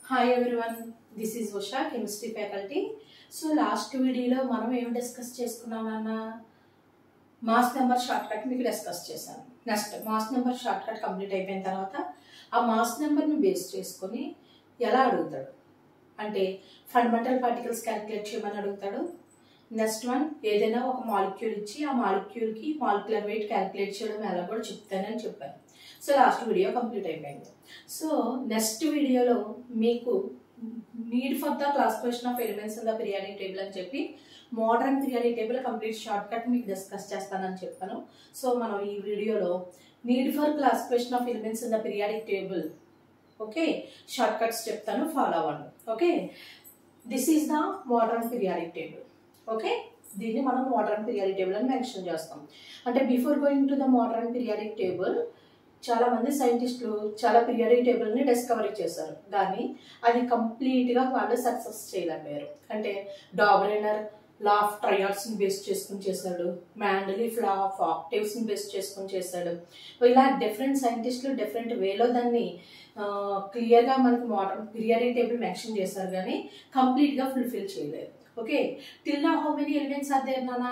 Hi everyone, this is Usha, chemistry faculty. So last video లో మనం ఏం discuss చేసుకున్నామన్నా మాస్ నెంబర్ షార్ట్ కట్ మీకు డిస్కస్ చేశాను. Next mass number short cut complete అయిపోయిన తర్వాత ఆ మాస్ నెంబర్ని బేస్ చేసుకొని ఎలా అడుగుతాడు అంటే ఫండమెంటల్ పార్టికల్స్ క్యాలిక్యులేట్ చేయమని అడుగుతాడు. నెక్స్ట్ వన్ ఏదైనా ఒక మాలిక్యూల్ ఇచ్చి ఆ మాలిక్యూల్కి మాలిక్యులర్ వెయిట్ క్యాలిక్యులేట్ చేయడం ఎలా కూడా చెప్తానని చెప్పాను. సో లాస్ట్ వీడియో కంప్లీట్ అయిపోయింది. సో నెక్స్ట్ వీడియోలో మీకు need for the classification of elements in the periodic table అని చెప్పి modern periodic table complete short cut మీకు డిస్కస్ చేస్తానని చెప్పాను. సో మనం ఈ వీడియోలో need for classification of elements in the periodic table okay short cuts చెప్తాను, ఫాలో అవ్వండి. Okay, this is the modern periodic table. Okay, దీన్ని మనం మోడర్న్ పీరియాడిక్ టేబుల్ అని మెన్షన్ చేస్తాం. అంటే before going to the modern periodic table చాలా మంది సైంటిస్టులు చాలా పీరియాడిక్ టేబుల్ని డిస్కవరీ చేశారు, కానీ అది కంప్లీట్గా వాళ్ళు సక్సెస్ చేయలేకపోయారు. అంటే డాబ్రేనర్ లా ఆఫ్ ట్రయాడ్స్ని బేస్ చేసుకుని చేశాడు, మ్యాండలీఫ్ లా ఆఫ్ ఆక్టేవ్స్ని బేస్ చేసుకుని చేశాడు. ఇలా డిఫరెంట్ సైంటిస్టులు డిఫరెంట్ వేలో దాన్ని క్లియర్గా మనకి మోడర్న్ పీరియాడిక్ టేబుల్ మెన్షన్ చేశారు, కానీ కంప్లీట్గా ఫుల్ఫిల్ చేయలేదు. ఓకే, టిల్ నా how many elements are there నానా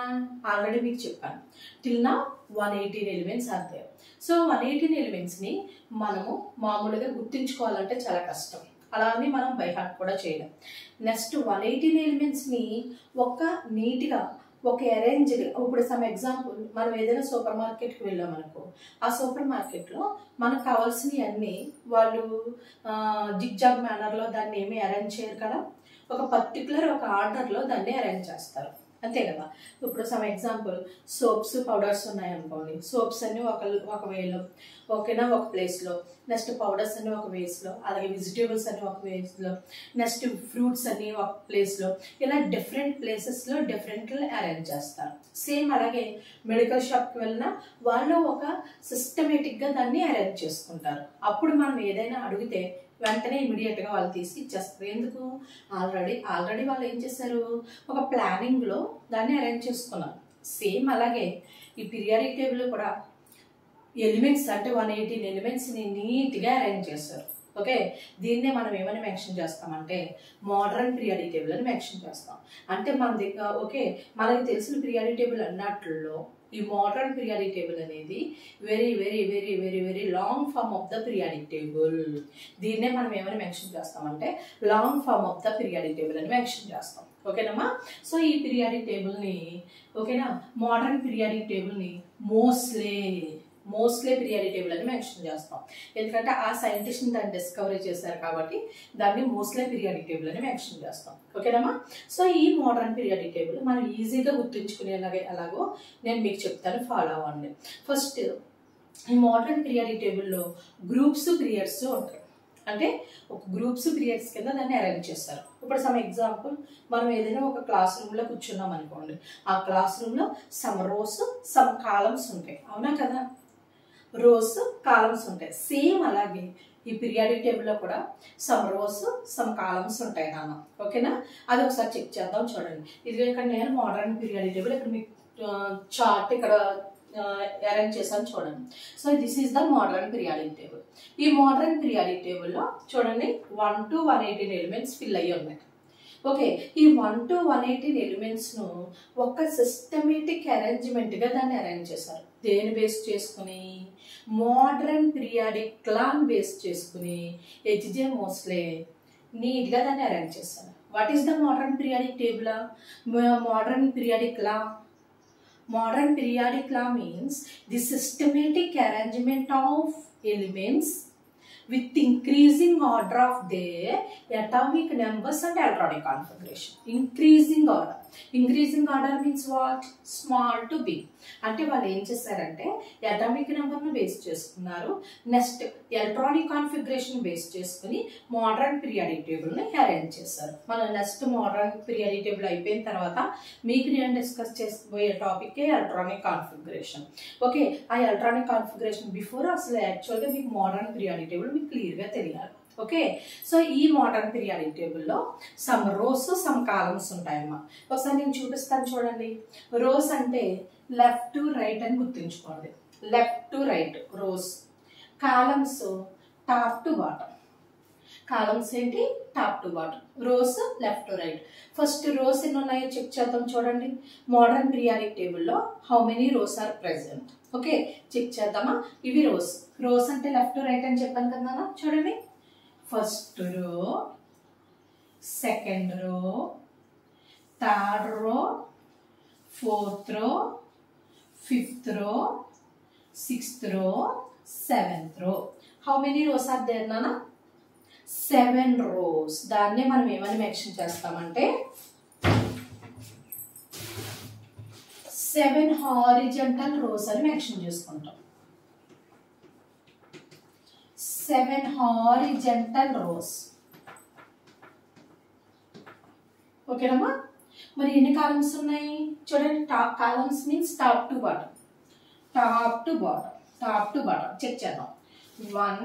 ఆల్రెడీ మీకు చెప్పాను. టిల్ నా 118 ఎలిమెంట్స్ ఆర్ దేర్. సో 118 ఎలిమెంట్స్ని మనము మామూలుగా గుర్తుంచుకోవాలంటే చాలా కష్టం, అలా అని మనం బై హార్ట్ కూడా చేయలేం. నెక్స్ట్ 118 ఎలిమెంట్స్ని ఒక నీట్గా ఒక అరేంజ్డ్, ఇప్పుడు సమ్ ఎగ్జాంపుల్ మనం ఏదైనా సూపర్ మార్కెట్కి వెళ్ళామనుకో, ఆ సూపర్ మార్కెట్లో మనకు కావాల్సినవి అన్నీ వాళ్ళు జిగ్జాగ్ మేనర్లో దాన్ని ఏమీ అరేంజ్ చేయరు కదా, ఒక పర్టికులర్ ఒక ఆర్డర్లో దాన్ని అరేంజ్ చేస్తారు, అంతే కదా. ఇప్పుడు సమ్ ఎగ్జాంపుల్ సోప్స్ పౌడర్స్ ఉన్నాయనుకోండి, సోప్స్ అన్ని ఒక వేలో ఓకేనా ఒక ప్లేస్లో, నెక్స్ట్ పౌడర్స్ అన్ని ఒక వేస్లో, అలాగే వెజిటేబుల్స్ అన్ని ఒక వేస్లో, నెక్స్ట్ ఫ్రూట్స్ అన్ని ఒక ప్లేస్లో, ఇలా డిఫరెంట్ ప్లేసెస్లో డిఫరెంట్ అరేంజ్ చేస్తారు. సేమ్ అలాగే మెడికల్ షాప్కి వెళ్ళినా వాళ్ళు ఒక సిస్టమేటిక్గా దాన్ని అరేంజ్ చేసుకుంటారు. అప్పుడు మనం ఏదైనా అడిగితే వెంటనే ఇమీడియట్గా వాళ్ళు తీసి ఇచ్చేస్తారు. ఎందుకు? ఆల్రెడీ వాళ్ళు ఏం చేశారు, ఒక ప్లానింగ్లో దాన్ని అరేంజ్ చేసుకున్నారు. సేమ్ అలాగే ఈ పీరియాడిక్ టేబుల్ కూడా ఎలిమెంట్స్ అంటే 118 ఎలిమెంట్స్ని నీట్గా అరేంజ్ చేస్తారు. ఓకే, దీన్నే మనం ఏమని మెన్షన్ చేస్తామంటే మోడర్న్ పీరియాడిక్ టేబుల్ అని మెన్షన్ చేస్తాం. అంటే మన దగ్గర ఓకే మనకి తెలిసిన పీరియాడిక్ టేబుల్ అన్నట్లో ఈ మోడర్న్ పీరియాడిక్ టేబుల్ అనేది very very very very very long form of the periodic table. దీన్నే మనం ఏమని మెన్షన్ చేస్తామంటే long form of the periodic table అని మెన్షన్ చేస్తాం. ఓకేనమ్మా. సో ఈ పీరియాడిక్ టేబుల్ని ఓకేనా మోడర్న్ పీరియాడిక్ టేబుల్ని మోస్ట్లీ పీరియాడిక్ టేబుల్ అని మెన్షన్ చేస్తాం. ఎందుకంటే ఆ సైంటిస్ట్ని దాన్ని డిస్కవరీ చేశారు కాబట్టి దాన్ని మోస్ట్లీ పీరియాడిక్ టేబుల్ అని మెన్షన్ చేస్తాం. ఓకేనమ్మా. సో ఈ మోడర్న్ పీరియాడిక్ టేబుల్ మనం ఈజీగా గుర్తుంచుకునేలాగే ఎలాగో నేను మీకు చెప్తాను, ఫాలో అవ్వండి. ఫస్ట్ ఈ మోడర్న్ పీరియాడిక్ టేబుల్లో గ్రూప్స్ పీరియడ్స్ ఉంటాయి. అంటే ఒక గ్రూప్స్ పీరియడ్స్ కింద దాన్ని అరేంజ్ చేస్తారు. ఇప్పుడు సమ్ ఎగ్జాంపుల్ మనం ఏదైనా ఒక క్లాస్ రూమ్లో కూర్చున్నాం అనుకోండి, ఆ క్లాస్ రూమ్లో సమ్ రోస్ సమ్ కాలమ్స్ ఉంటాయి, అవునా కదా, రోస్ కాలమ్స్ ఉంటాయి. సేమ్ అలాగే ఈ పీరియాడిక్ టేబుల్లో కూడా సమ్ రోస్ సమ్ కాలమ్స్ ఉంటాయి నాన్న. ఓకేనా, అది ఒకసారి చెక్ చేద్దాం. చూడండి, ఇది ఇక్కడ నేను మోడర్న్ పీరియాడిక్ టేబుల్ ఇక్కడ మీకు చార్ట్ ఇక్కడ అరేంజ్ చేశాను చూడండి. So this is the modern periodic table. ఈ మోడర్న్ పీరియాడిక్ టేబుల్లో చూడండి 1 to 118 ఎలిమెంట్స్ ఫిల్ అయ్యి ఉన్నాయి. ఓకే, ఈ 1 to 118 ఎలిమెంట్స్ను ఒక సిస్టమేటిక్ అరేంజ్మెంట్గా దాన్ని అరేంజ్ చేశారు. దేని బేస్ చేసుకుని? మోడర్న్ పీరియాడిక్ లాని బేస్ చేసుకుని హెచ్జే మోస్లే నీట్గా దాన్ని అరేంజ్ చేశారు. What is the modern periodic table? Modern periodic law. Modern periodic law means the systematic arrangement of elements with increasing order of their atomic numbers and electronic configuration. Increasing order means what? Small to big. అంటే వాళ్ళు ఏం చేశారంటే atomic నెంబర్ను base చేసుకున్నారు, next electronic configuration base చేసుకుని modern periodic టేబుల్ని arrange చేశారు. మన next modern periodic table అయిపోయిన తర్వాత మీకు నేను డిస్కస్ చేసుకోబోయే టాపిక్ ఎలక్ట్రానిక్ కాన్ఫిగరేషన్. ఓకే, ఆ ఎలక్ట్రానిక్ కాన్ఫిగరేషన్ బిఫోర్ అసలు యాక్చువల్గా మీకు మోడర్న్ పీరియాడిక్ టేబుల్ మీకు క్లియర్గా తెలియాలి. ఓకే, సో ఈ మోడర్న్ పీరియాడిక్ టేబుల్లో సమ్ రోస్ సమ్ కాలమ్స్ ఉంటాయమ్మా. ఒకసారి నేను చూపిస్తాను చూడండి. రోస్ అంటే లెఫ్ట్ టు రైట్ అని గుర్తుంచుకోండి, left to right rows. Columns top to bottom. Columns ఏంటి? Top to bottom. Rows left to right. First rows ఎన్ని ఉన్నాయో చెక్ చేద్దాం. చూడండి, మోడర్న్ పీరియాడిక్ టేబుల్లో how many rows are present. Okay, check చేద్దామా? ఇవి రోస్. రోస్ అంటే లెఫ్ట్ టు రైట్ అని చెప్పాను కదా. చూడండి, first row, second row, third row, fourth రో, ఫిఫ్త్ రో, sixth row, seventh row. How many rows are there నాన్న? 7 rows. దాన్నే మనం ఏమని మెన్షన్ చేస్తామంటే 7 హారిజంటల్ రోస్ అని మెన్షన్ చేసుకుంటాం. 7 హారిజంటల్ రోస్. ఓకేనమ్మా? మరి ఎన్ని కాలమ్స్ ఉన్నాయి చూడండి. Top columns means top to bottom. Top to bottom, top to bottom check చేద్దాం. 1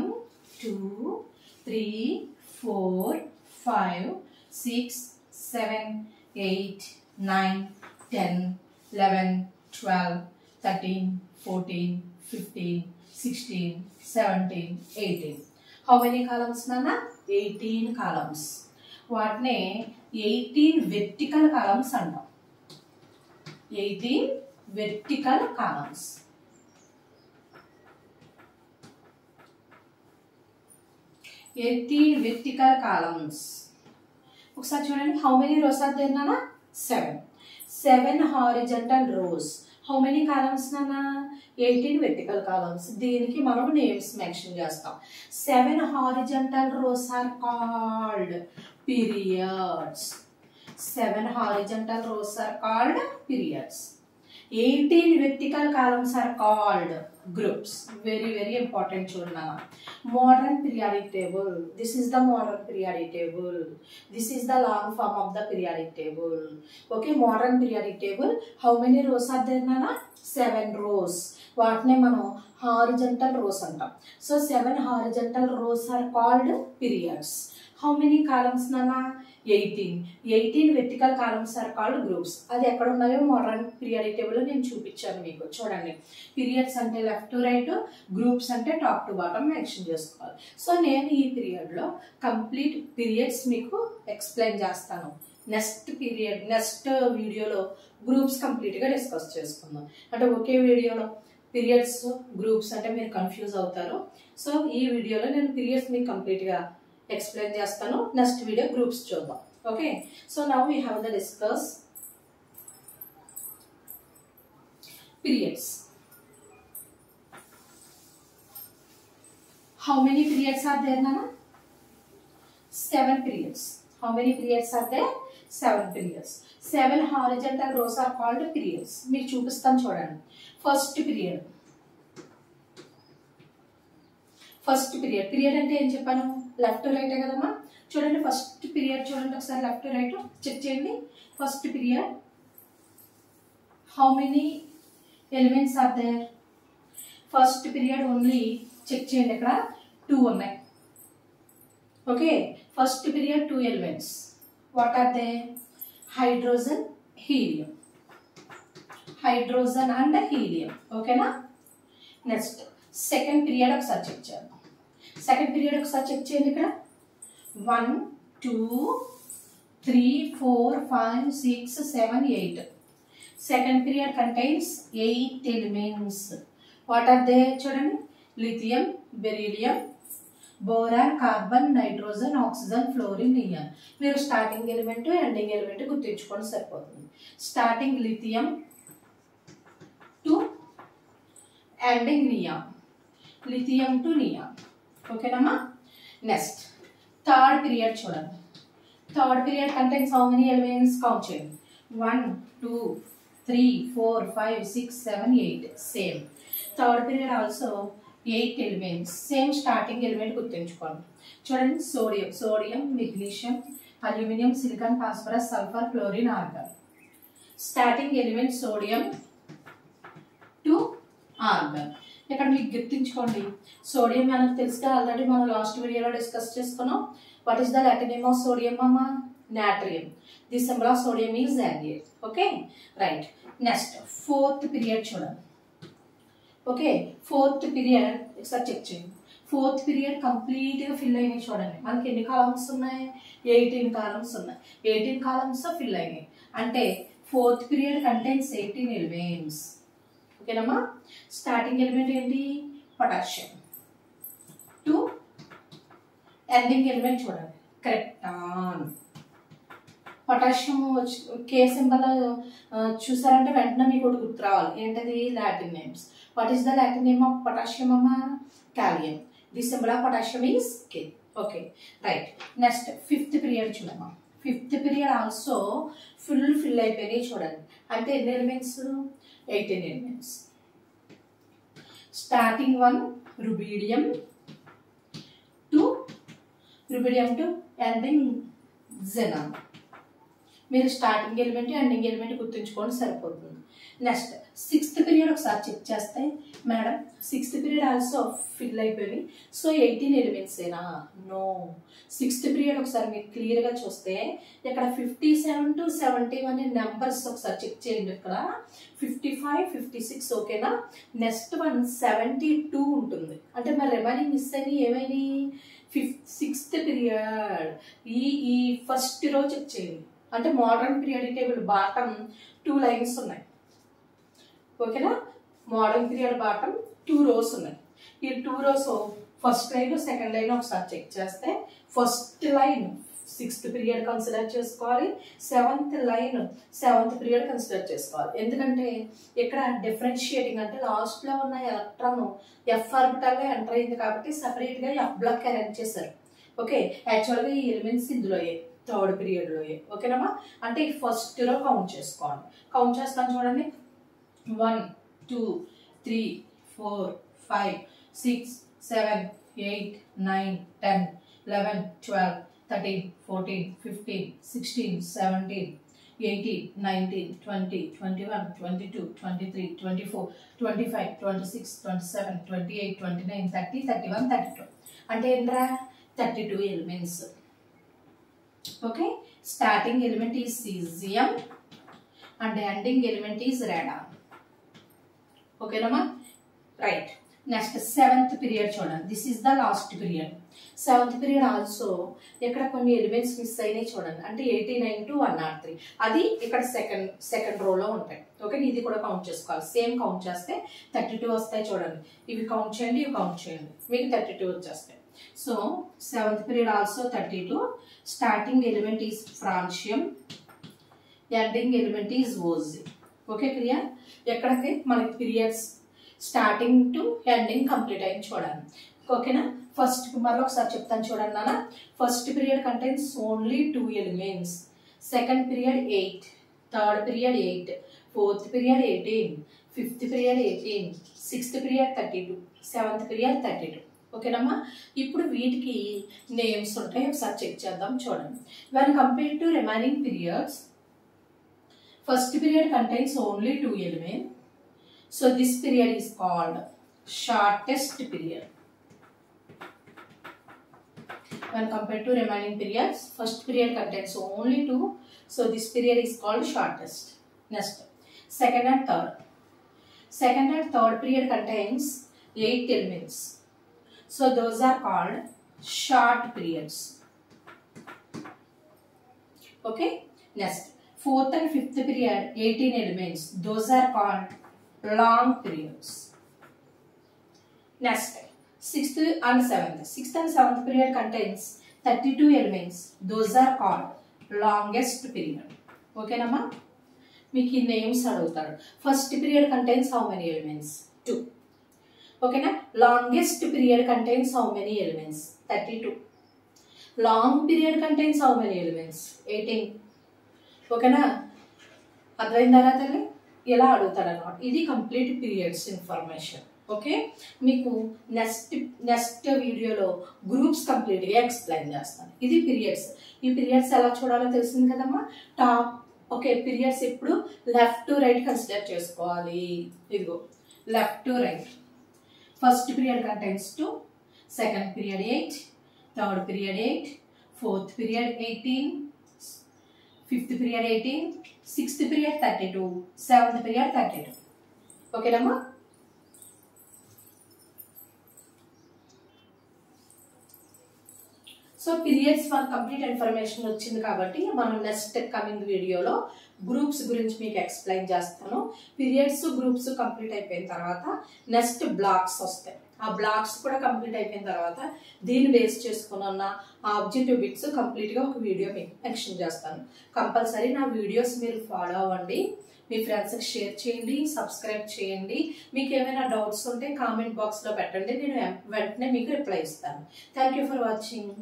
2 3 4 5 6 7 8 9 10 11 12 13 14 15 16 17 18. హౌ మెనీ కాలమ్స్ నాన్న? 18 కాలమ్స్. వాటినే 18 వెర్టికల్ కాలమ్స్ అంటాం. 18 వెర్టికల్ కాలమ్స్. 18 vertical columns. ఒకసారి చూడండి, how many rows are there నాన్న? 7. 7 horizontal rows. How many columns నాన్న? 18 vertical columns. దీనికి మనం నేమ్స్ మెన్షన్ చేస్తాం. 7 horizontal rows are called periods. 7 horizontal rows are called periods. 18 vertical columns are called groups. Very very important చూడనా. Modern periodic table. This is the modern periodic table. This is the long form of the periodic table. Okay, modern periodic table. How many rows are there nana? 7 rows. వాటినే మనం horizontal rows అంటాం. So 7 horizontal rows are called periods. How many columns nana? 18. 18 vertical columns are called groups. అది ఎక్కడ ఉన్నాయో modern periodic టేబుల్లో నేను చూపించాను మీకు. చూడండి, పీరియడ్స్ అంటే లెఫ్ట్ టు రైట్, గ్రూప్స్ అంటే టాప్ టు బాటమ్ మెన్షన్ చేసుకోవాలి. సో నేను ఈ పీరియడ్లో కంప్లీట్ పీరియడ్స్ మీకు ఎక్స్ప్లెయిన్ చేస్తాను. నెక్స్ట్ వీడియోలో గ్రూప్స్ కంప్లీట్గా డిస్కస్ చేసుకుందాం. అంటే ఒకే వీడియోలో పీరియడ్స్ గ్రూప్స్ అంటే మీరు కన్ఫ్యూజ్ అవుతారు. సో ఈ వీడియోలో నేను పీరియడ్స్ మీకు కంప్లీట్గా explain చేస్తాను. నెక్స్ట్ వీడియో గ్రూప్స్ చూద్దాం. Okay, so now we have the discuss periods. How many periods are there నాన్న? 7 periods. How many periods are there? 7 periods. 7 horizontal rows are called periods. మీకు చూపిస్తాను చూడండి. First period. First period. Period అంటే ఏం చెప్పాను? Left to రైటే కదమ్మా. చూడండి, ఫస్ట్ పీరియడ్ చూడండి ఒకసారి. లెఫ్ట్ టు రైట్ చెక్ చేయండి. First period how many elements are there? First period only check చేయండి, ఇక్కడ 2 ఉన్నాయి. Okay, first period 2 elements. What are they? Hydrogen, helium. Hydrogen and helium. ఓకేనా? నెక్స్ట్ సెకండ్ పీరియడ్ ఒకసారి check చేద్దాం. Second period ఒకసారి check చేయండి. ఇక్కడ 1 2 3 4 5 6 7 8. Second period contains 8 elements. What are they? చూడండి, lithium, beryllium, boron, carbon, nitrogen, oxygen, fluorine, neon. మీరు starting element ending element గుర్తుంచుకోండి సరిపోతుంది. Starting lithium to ending neon. Lithium to neon. ఓకేనమ్మా? Next third period చూడండి. Third period contains how many elements? Count చేయండి. 1 2 3 4 5 6 7 8. Same third period also 8 elements. Same starting element గుర్తుంచుకోండి. చూడండి, sodium, magnesium, aluminium, silicon, phosphorus, sulphur, chlorine, organ. Starting element sodium to organ. ఇక్కడ మీకు గుర్తుంచుకోండి, sodium మనకు తెలుసుగా, already మనం లాస్ట్ వీడియోలో డిస్కస్ చేసుకున్నాం. What is the Latin name of sodium అమ్మా? Natrium. The symbol of sodium is Na. Okay, right. Next fourth period చూడండి. ఓకే, ఫోర్త్ పీరియడ్ ఒకసారి చెక్ చేయండి. ఫోర్త్ పీరియడ్ కంప్లీట్గా ఫిల్ అయినాయి చూడండి. మనకి ఎన్ని కాలమ్స్ ఉన్నాయి? 18 కాలమ్స్ ఉన్నాయి. 18 కాలమ్స్ ఫిల్ అయినాయి అంటే ఫోర్త్ పీరియడ్ కంటైన్స్ 18 ఎలిమెంట్స్. ఓకేనమ్మా? స్టార్టింగ్ ఎలిమెంట్ ఏంటి? పొటాషియం. టు ఎండింగ్ ఎలిమెంట్ చూడండి, క్రిప్టాన్. పొటాషియం కే సింబల్ చూసారంటే వెంటనే మీకు ఒకటి గుర్తు రావాలి. ఏంటది? Latin names. What is the Latin name of potassium అమ్మా? Kalium. The symbol of potassium is K. Okay, right. Next fifth period చూడమ్మా. ఫిఫ్త్ పీరియడ్ ఆల్సో ఫిల్ అయిపోయినాయి చూడండి. అంటే ఎన్ని elements? 18 elements. Starting one rubidium to ending xenon. మీరు starting element ending element గుర్తుంచుకోండి సరిపోతుంది. Next sixth period ఒకసారి check చేస్తే madam sixth period also fill అయిపోయింది. సో 18 ఎలిమెంట్స్ ఏనా? నో. సిక్స్త్ పీరియడ్ ఒకసారి మీరు క్లియర్గా చూస్తే ఇక్కడ 57 to 71 నెంబర్స్ ఒకసారి చెక్ చేయండి. ఇక్కడ 55, 56 ఓకేనా? నెక్స్ట్ వన్ 72 ఉంటుంది. అంటే మరి రిమైనింగ్ మిస్ అయినా ఏమైనా సిక్స్త్ పీరియడ్ ఈ ఫస్ట్ రో చెక్ చేయండి. అంటే modern period table bottom 2 lines ఉన్నాయి. ఓకేనా? మోడర్న్ పీరియడ్ బాటమ్ 2 రోస్ ఉన్నాయి. ఈ 2 rows first line second line ఒకసారి చెక్ చేస్తే first line sixth period consider చేసుకోవాలి. Seventh line seventh period consider చేసుకోవాలి. ఎందుకంటే ఇక్కడ డిఫరెన్షియేటింగ్ అంటే లాస్ట్ లో ఉన్న ఎలక్ట్రాన్ ఎఫ్ ఆర్బిటల్ ఎంటర్ అయింది కాబట్టి సపరేట్ గా ఎఫ్ బ్లాక్ అరేంజ్ చేశారు. ఓకే, యాక్చువల్గా ఈ ఎలిమెంట్స్ ఇందులోయే థర్డ్ పీరియడ్ లోయే. ఓకేనమ్మా? అంటే ఫస్ట్ లో కౌంట్ చేసుకోవాలి. కౌంట్ చేస్తాను చూడండి. 1 2 3 4 5 6 7 8 9 10 11 12 13 14 15 16 17 18 19 20 21 22 23 24 25 26 27 28 29 30 31 32 అంటే ఏంట్రా 32 elements. Okay, starting element is caesium and ending element is Radeon. ఓకేనమ్మా? రైట్. నెక్స్ట్ సెవెంత్ పీరియడ్ చూడండి. This is the last period. Seventh period also ఇక్కడ కొన్ని ఎలిమెంట్స్ మిస్ అయినాయి చూడండి. అంటే 89 to 103 అది ఇక్కడ సెకండ్ రోలో ఉంటాయి. ఓకే, ఇది కూడా కౌంట్ చేసుకోవాలి. సేమ్ కౌంట్ చేస్తే 32 వస్తాయి చూడండి. ఇవి కౌంట్ చేయండి, ఇవి కౌంట్ చేయండి, మీకు 32 వచ్చేస్తాయి. So seventh period also 32. Starting element is francium, ending element is OG. Okay, clear? ఎక్కడికి మనకి periods starting to ending complete అయింది చూడండి. ఓకేనా? ఫస్ట్ మళ్ళీ ఒకసారి చెప్తాను చూడండి నాన్న. First period contains only 2 elements. Second period 8, third period 8, fourth period 18, fifth period 18, sixth period 32, seventh period 32. ఓకేనమ్మా? ఇప్పుడు వీటికి నేమ్స్ ఉంటాయి, ఒకసారి చెక్ చేద్దాం చూడండి. When compare to remaining periods, first period contains only 2 elements. So this period is called shortest period. When compared to remaining periods, first period contains only 2. So this period is called shortest. Next, second and third period contains 8 elements. So those are called short periods. Okay. Next, fourth and fifth period 18 elements. Those are called long periods. Next, sixth and seventh period contains 32 elements. Those are called longest period. Okay nama? Miki names adutadu. First period contains how many elements? 2. Okay na? Longest period contains how many elements? 32. Long period contains how many elements? 18. ఓకేనా? అర్థమైందా తల్లి? ఎలా అడుగుతాడు అన్నమాట. ఇది complete periods information. Okay, మీకు next వీడియోలో groups కంప్లీట్గా ఎక్స్ప్లెయిన్ చేస్తాను. ఇది పీరియడ్స్. ఈ పీరియడ్స్ ఎలా చూడాలో తెలిసింది కదమ్మా. టాప్ ఓకే, పీరియడ్స్ ఇప్పుడు లెఫ్ట్ టు రైట్ కన్సిడర్ చేసుకోవాలి. ఇదిగో left to right. First period contains 2, second period 8, third period 8, fourth period 18, fifth period 18, sixth period 32, seventh period 32. ఓకేనమ్మా? సో పీరియడ్స్ మనకు కంప్లీట్ ఇన్ఫర్మేషన్ వచ్చింది కాబట్టి మనం నెక్స్ట్ కమింగ్ వీడియోలో groups గురించి మీకు ఎక్స్ప్లెయిన్ చేస్తాను. పీరియడ్స్ గ్రూప్స్ కంప్లీట్ అయిపోయిన తర్వాత నెక్స్ట్ బ్లాక్స్ వస్తాయి. ఆ బ్లాక్స్ కూడా కంప్లీట్ అయిపోయిన తర్వాత దీన్ని బేస్ చేసుకుని ఉన్న ఆ ఆబ్జెక్టివ్ బిట్స్ కంప్లీట్గా ఒక వీడియో మీకు మెన్షన్ చేస్తాను. కంపల్సరీ నా వీడియోస్ మీరు ఫాలో అవ్వండి, మీ ఫ్రెండ్స్కి షేర్ చేయండి, సబ్స్క్రైబ్ చేయండి. మీకు ఏమైనా డౌట్స్ ఉంటే కామెంట్ బాక్స్లో పెట్టండి, నేను వెంటనే మీకు రిప్లై ఇస్తాను. Thank you for watching.